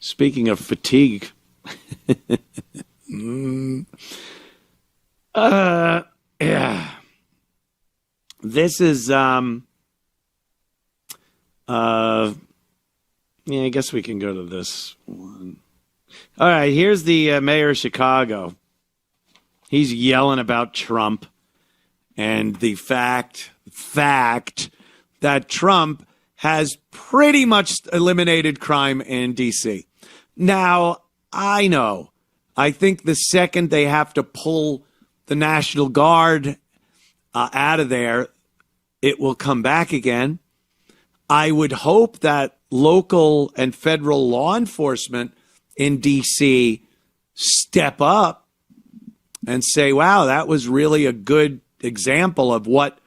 Speaking of fatigue, yeah, this is yeah, I guess we can go to this one. All right, here's the mayor of Chicago. He's yelling about Trump and the fact that Trump has pretty much eliminated crime in D.C. Now, I know. I think the second they have to pull the National Guard out of there, it will come back again. I would hope that local and federal law enforcement in D.C. step up and say, wow, that was really a good example of what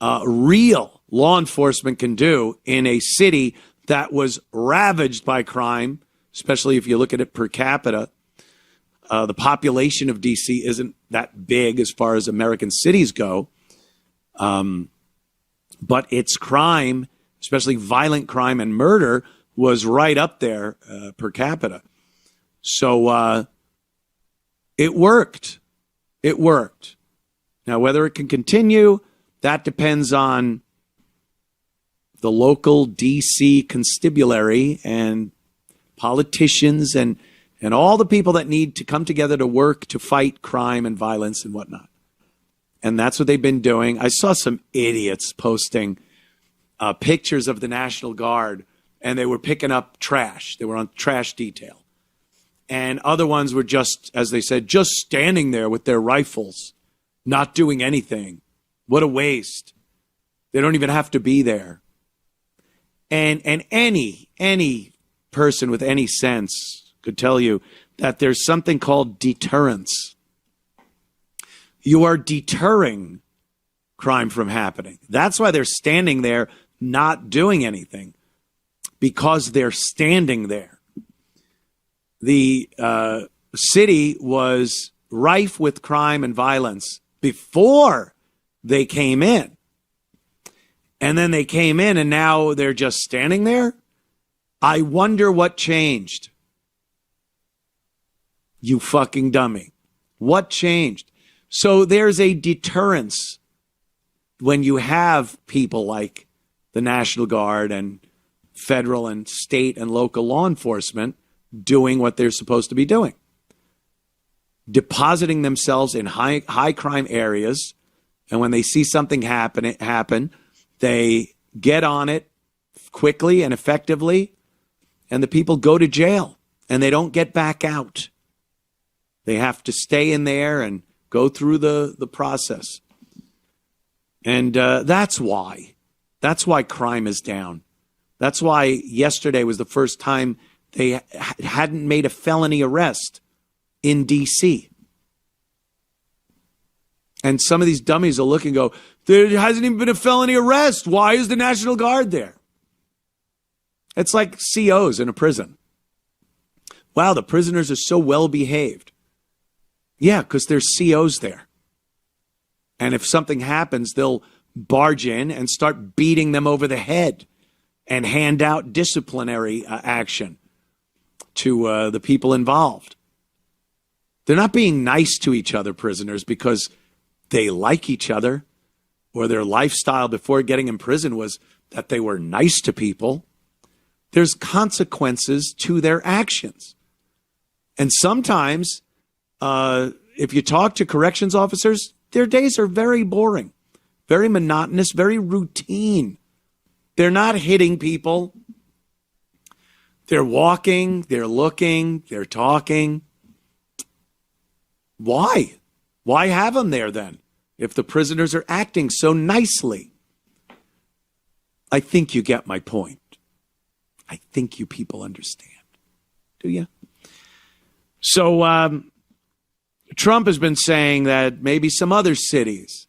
real law enforcement can do in a city that was ravaged by crime, especially if you look at it per capita. The population of D.C. isn't that big as far as American cities go. But its crime, especially violent crime and murder, was right up there per capita. So it worked. It worked. Now, whether it can continue, that depends on the local D.C. constabulary and politicians and all the people that need to come together to work to fight crime and violence and whatnot. And that's what they've been doing. I saw some idiots posting pictures of the National Guard, and they were picking up trash. They were on trash detail. And other ones were just, as they said, just standing there with their rifles, not doing anything. What a waste. They don't even have to be there. And any person with any sense could tell you that there's something called deterrence. You are deterring crime from happening. That's why they're standing there not doing anything, because they're standing there. The city was rife with crime and violence before they came in. And then they came in and now they're just standing there. I wonder what changed. You fucking dummy. What changed? So there's a deterrence when you have people like the National Guard and federal and state and local law enforcement doing what they're supposed to be doing. Depositing themselves in high crime areas. And when they see something happen, they get on it quickly and effectively. And the people go to jail and they don't get back out. They have to stay in there and go through the process. And that's why crime is down. That's why yesterday was the first time they hadn't made a felony arrest in D.C. And some of these dummies will look and go, there hasn't even been a felony arrest. Why is the National Guard there? It's like COs in a prison. Wow, the prisoners are so well behaved. Yeah, because there's COs there. And if something happens, they'll barge in and start beating them over the head and hand out disciplinary action to the people involved. They're not being nice to each other, prisoners, because they like each other or their lifestyle before getting in prison was that they were nice to people. There's consequences to their actions. And sometimes, if you talk to corrections officers, their days are very boring, very monotonous, very routine. They're not hitting people. They're walking, they're looking, they're talking. Why? Why have them there then, if the prisoners are acting so nicely? I think you get my point. I think you people understand. Do you? So Trump has been saying that maybe some other cities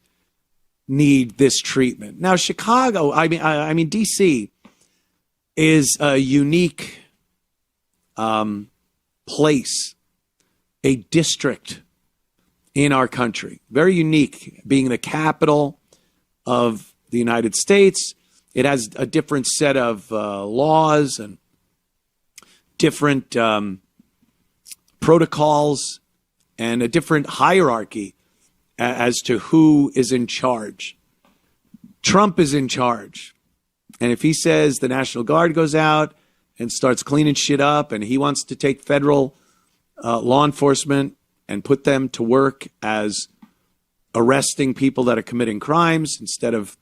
need this treatment. Now, Chicago, I mean, D.C. is a unique place, a district in our country. Very unique, being the capital of the United States. It has a different set of laws and different protocols and a different hierarchy as to who is in charge. Trump is in charge. And if he says the National Guard goes out and starts cleaning shit up and he wants to take federal law enforcement and put them to work as arresting people that are committing crimes instead of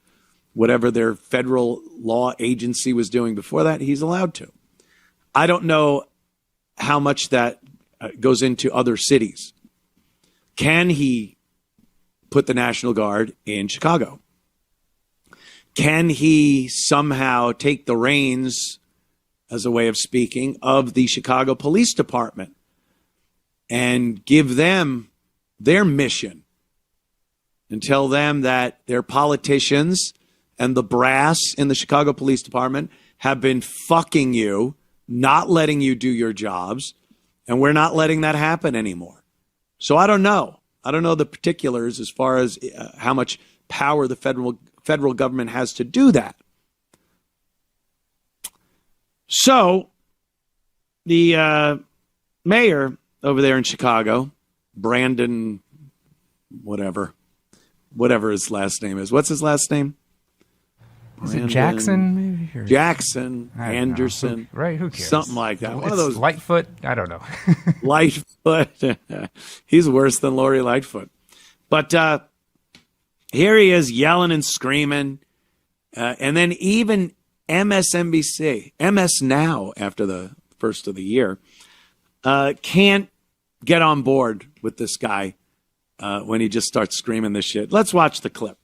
whatever their federal law agency was doing before that, he's allowed to. I don't know how much that goes into other cities. Can he put the National Guard in Chicago? Can he somehow take the reins, as a way of speaking, of the Chicago Police Department and give them their mission and tell them that their politicians and the brass in the Chicago Police Department have been fucking you, not letting you do your jobs, and we're not letting that happen anymore. So I don't know. I don't know the particulars as far as how much power the federal government has to do that. So the mayor over there in Chicago, Brandon, whatever his last name is. What's his last name? Is it Jackson, maybe? Or Jackson, Anderson. Right, who cares? Something like that. One of those. Lightfoot? I don't know. Lightfoot. He's worse than Lori Lightfoot. But here he is yelling and screaming. And then even MSNBC, MS Now, after the first of the year, can't get on board with this guy when he just starts screaming this shit. Let's watch the clip.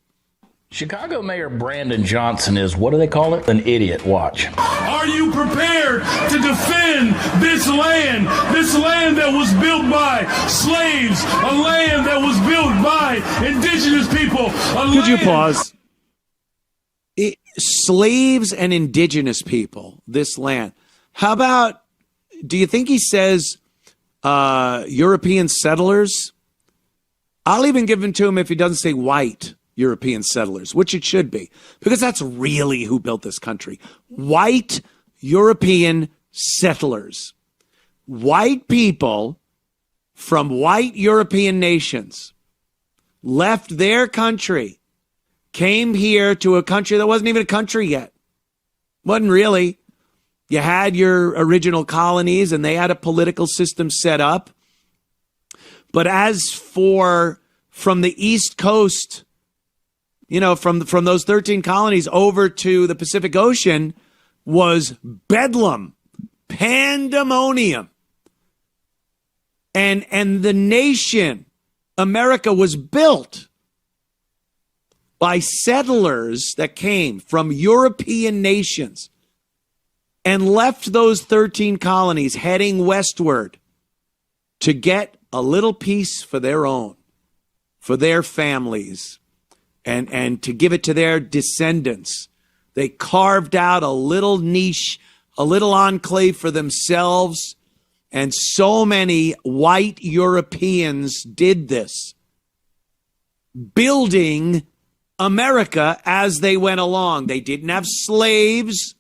Chicago Mayor Brandon Johnson is, what do they call it? An idiot. Watch. Are you prepared to defend this land that was built by slaves, a land that was built by indigenous people? Could you pause? Slaves and indigenous people, this land. How about, do you think he says European settlers? I'll even give him to him if he doesn't say white European settlers, which it should be, because that's really who built this country. White European settlers. White people from white European nations left their country, came here to a country that wasn't even a country yet. Wasn't really. You had your original colonies and they had a political system set up. But as for from the East Coast, you know, from those 13 colonies over to the Pacific Ocean was bedlam, pandemonium. And the nation, America, was built by settlers that came from European nations and left those 13 colonies heading westward to get a little piece for their own, for their families, and to give it to their descendants. They carved out a little niche, a little enclave for themselves, and so many white Europeans did this, building America as they went along. They didn't have slaves.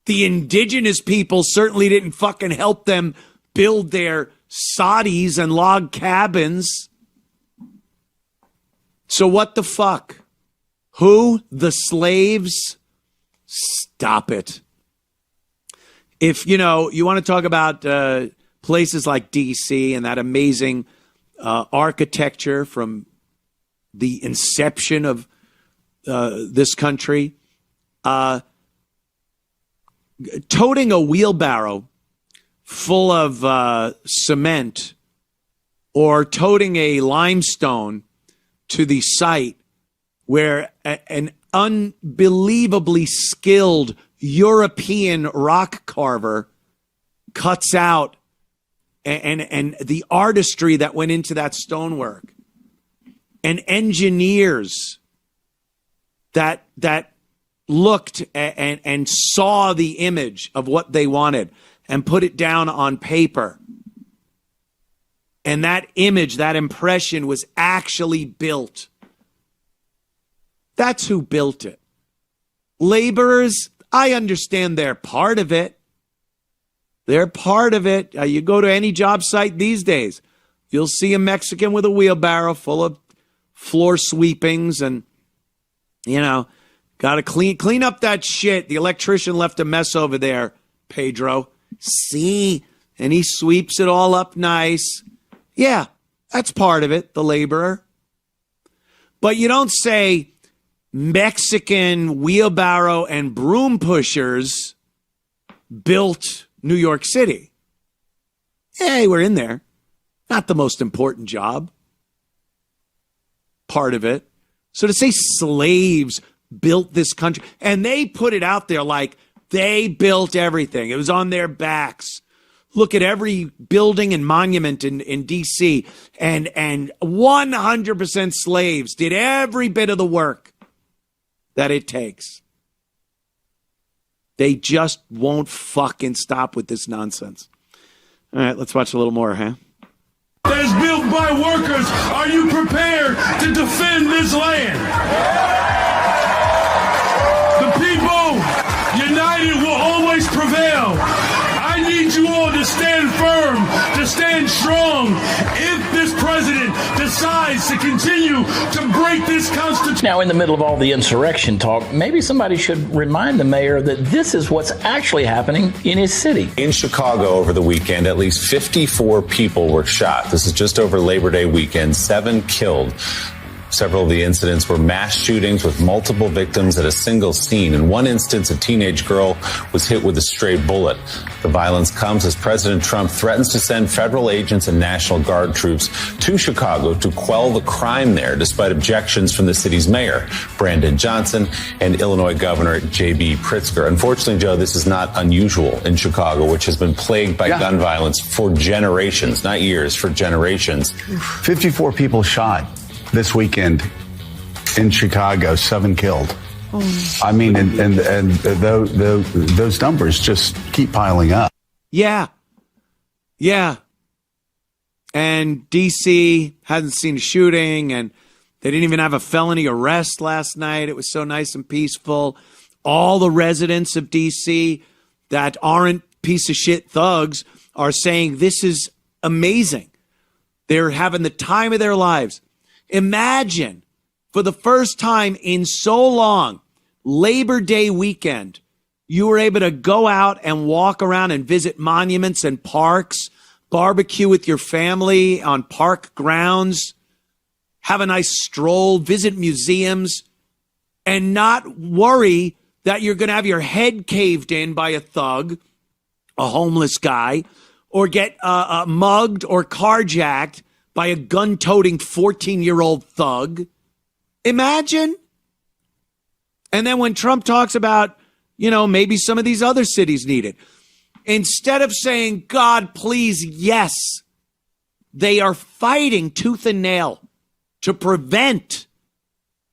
The indigenous people certainly didn't fucking help them build their soddies and log cabins. So what the fuck? Who? The slaves? Stop it. If, you know, you want to talk about places like D.C. and that amazing architecture from the inception of this country, toting a wheelbarrow full of cement or toting a limestone to the site where an unbelievably skilled European rock carver cuts out and the artistry that went into that stonework, and engineers that looked and saw the image of what they wanted and put it down on paper. And that image, that impression was actually built. That's who built it. Laborers, I understand they're part of it. They're part of it. You go to any job site these days, you'll see a Mexican with a wheelbarrow full of floor sweepings and, got to clean up that shit. The electrician left a mess over there, Pedro. See? And he sweeps it all up nice. Yeah, that's part of it, the laborer. But you don't say Mexican wheelbarrow and broom pushers built New York City. Hey, we're in there. Not the most important job. Part of it. So to say slaves built this country, and they put it out there like they built everything. It was on their backs. Look at every building and monument in D.C. and 100% slaves did every bit of the work that it takes. They just won't fucking stop with this nonsense. All right, let's watch a little more, huh? That is built by workers. Are you prepared to defend this land? The people united will always prevail. I need you all to stand firm, to stand strong. If this president decides to continue to break this Constitution. Now, in the middle of all the insurrection talk, maybe somebody should remind the mayor that this is what's actually happening in his city. In Chicago over the weekend, at least 54 people were shot. This is just over Labor Day weekend, 7 killed. Several of the incidents were mass shootings with multiple victims at a single scene. In one instance, a teenage girl was hit with a stray bullet. The violence comes as President Trump threatens to send federal agents and National Guard troops to Chicago to quell the crime there, despite objections from the city's mayor, Brandon Johnson, and Illinois Governor J.B. Pritzker. Unfortunately, Joe, this is not unusual in Chicago, which has been plagued by gun violence for generations, not years, for generations. 54 people shot this weekend in Chicago, 7 killed. I mean, and those numbers just keep piling up. Yeah. And D.C. hasn't seen a shooting, and they didn't even have a felony arrest last night. It was so nice and peaceful. All the residents of D.C. that aren't piece of shit thugs are saying this is amazing. They're having the time of their lives. Imagine, for the first time in so long, Labor Day weekend, you were able to go out and walk around and visit monuments and parks, barbecue with your family on park grounds, have a nice stroll, visit museums, and not worry that you're going to have your head caved in by a thug, a homeless guy, or get mugged or carjacked by a gun-toting 14-year-old thug. Imagine. And then when Trump talks about, maybe some of these other cities need it, instead of saying, God, please, yes, they are fighting tooth and nail to prevent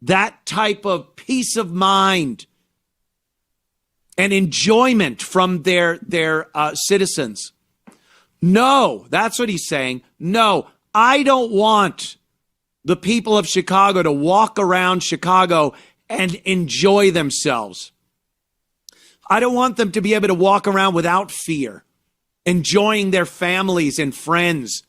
that type of peace of mind and enjoyment from their citizens. No, that's what he's saying. No, I don't want the people of Chicago to walk around Chicago and enjoy themselves. I don't want them to be able to walk around without fear, enjoying their families and friends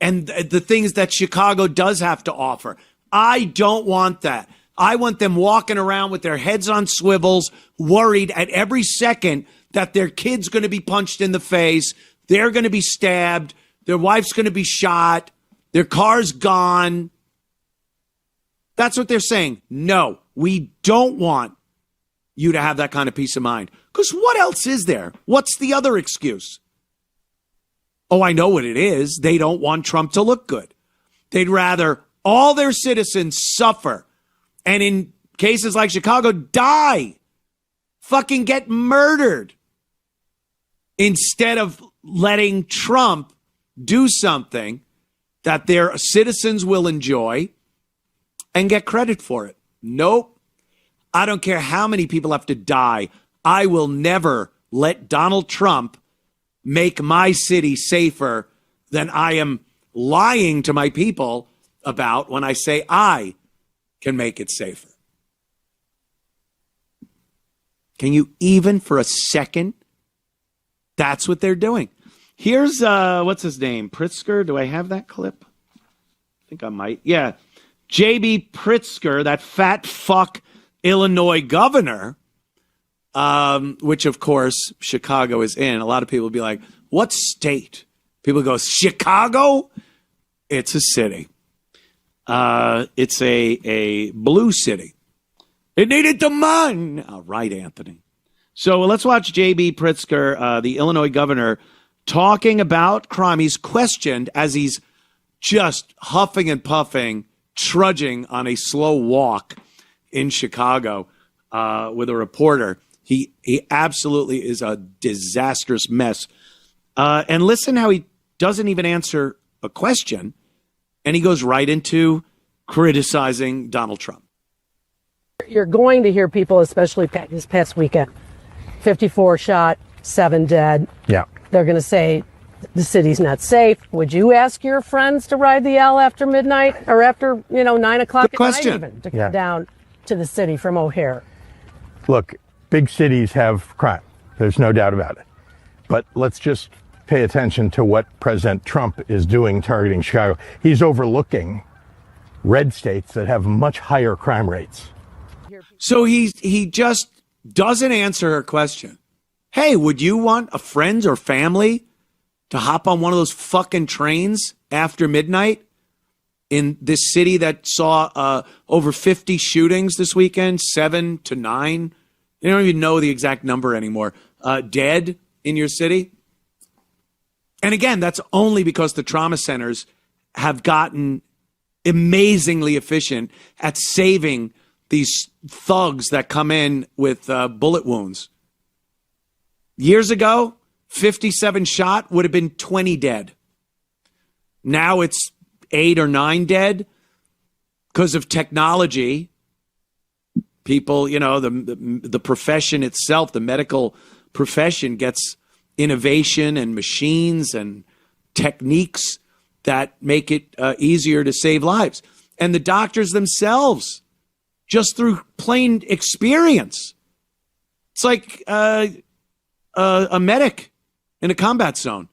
and the things that Chicago does have to offer. I don't want that. I want them walking around with their heads on swivels, worried at every second that their kid's going to be punched in the face, they're going to be stabbed, their wife's going to be shot, their car's gone. That's what they're saying. No, we don't want you to have that kind of peace of mind. Because what else is there? What's the other excuse? Oh, I know what it is. They don't want Trump to look good. They'd rather all their citizens suffer and in cases like Chicago, die, fucking get murdered instead of letting Trump do something that their citizens will enjoy and get credit for it. Nope. I don't care how many people have to die. I will never let Donald Trump make my city safer than I am lying to my people about when I say I can make it safer. Can you even for a second That's what they're doing. Here's, what's his name? Pritzker? Do I have that clip? I think I might. Yeah. J.B. Pritzker, that fat fuck Illinois governor, which, of course, Chicago is in. A lot of people will be like, what state? People go, Chicago? It's a city. It's a blue city. It needed the money. All right, Anthony. So let's watch J.B. Pritzker, the Illinois governor, talking about crime. He's questioned as he's just huffing and puffing, trudging on a slow walk in Chicago with a reporter. He absolutely is a disastrous mess. And listen how he doesn't even answer a question, and he goes right into criticizing Donald Trump. You're going to hear people, especially this past weekend, 54 shot, 7 dead. Yeah. They're going to say the city's not safe. Would you ask your friends to ride the L after midnight or after, 9 o'clock at night even to come down to the city from O'Hare? Look, big cities have crime. There's no doubt about it. But let's just pay attention to what President Trump is doing targeting Chicago. He's overlooking red states that have much higher crime rates. So he just doesn't answer her question. Hey, would you want a friend or family to hop on one of those fucking trains after midnight in this city that saw over 50 shootings this weekend, 7 to 9? You don't even know the exact number anymore. Dead in your city. And again, that's only because the trauma centers have gotten amazingly efficient at saving these thugs that come in with bullet wounds. Years ago, 57 shot would have been 20 dead. Now it's 8 or 9 dead because of technology. People, the profession itself, the medical profession gets innovation and machines and techniques that make it easier to save lives. And the doctors themselves, just through plain experience. It's like a medic in a combat zone.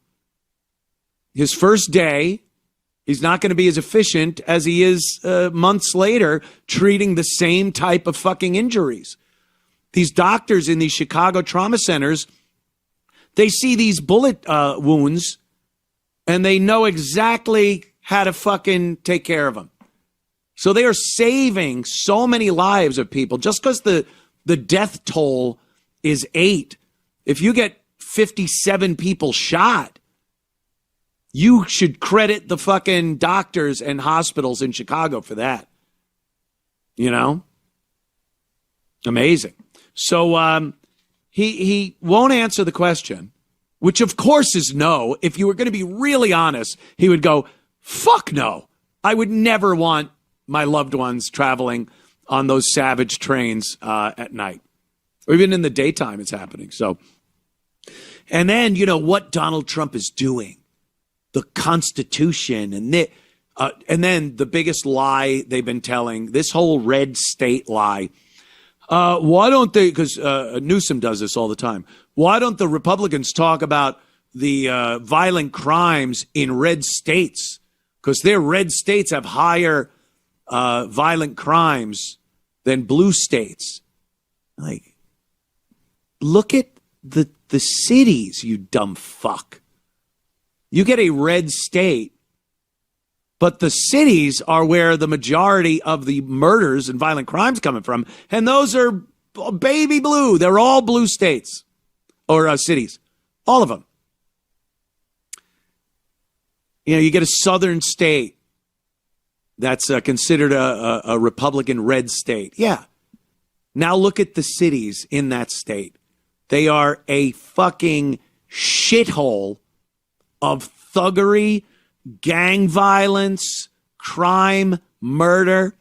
His first day, he's not going to be as efficient as he is months later treating the same type of fucking injuries. These doctors in these Chicago trauma centers, they see these bullet wounds and they know exactly how to fucking take care of them. So they are saving so many lives of people just because the death toll is 8. If you get 57 people shot, you should credit the fucking doctors and hospitals in Chicago for that. Amazing. So he won't answer the question, which of course is no. If you were going to be really honest, he would go, fuck no. I would never want my loved ones traveling on those savage trains at night, or even in the daytime it's happening. So, and then, what Donald Trump is doing, the Constitution, and then the biggest lie they've been telling, this whole red state lie. Why don't they, because Newsom does this all the time, why don't the Republicans talk about the violent crimes in red states? Because their red states have higher violent crimes than blue states. Like, look at the cities, you dumb fuck. You get a red state, but the cities are where the majority of the murders and violent crimes coming from, and those are baby blue. They're all blue states or cities, all of them. You get a southern state that's considered a Republican red state. Yeah. Now look at the cities in that state. They are a fucking shithole of thuggery, gang violence, crime, murder.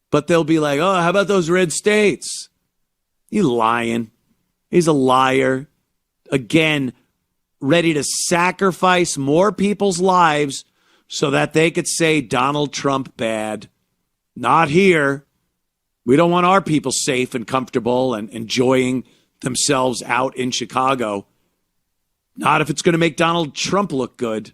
But they'll be like, oh, how about those red states? You lying. He's a liar. Again, ready to sacrifice more people's lives so that they could say Donald Trump bad. Not here. We don't want our people safe and comfortable and enjoying themselves out in Chicago Not if it's going to make Donald Trump look good.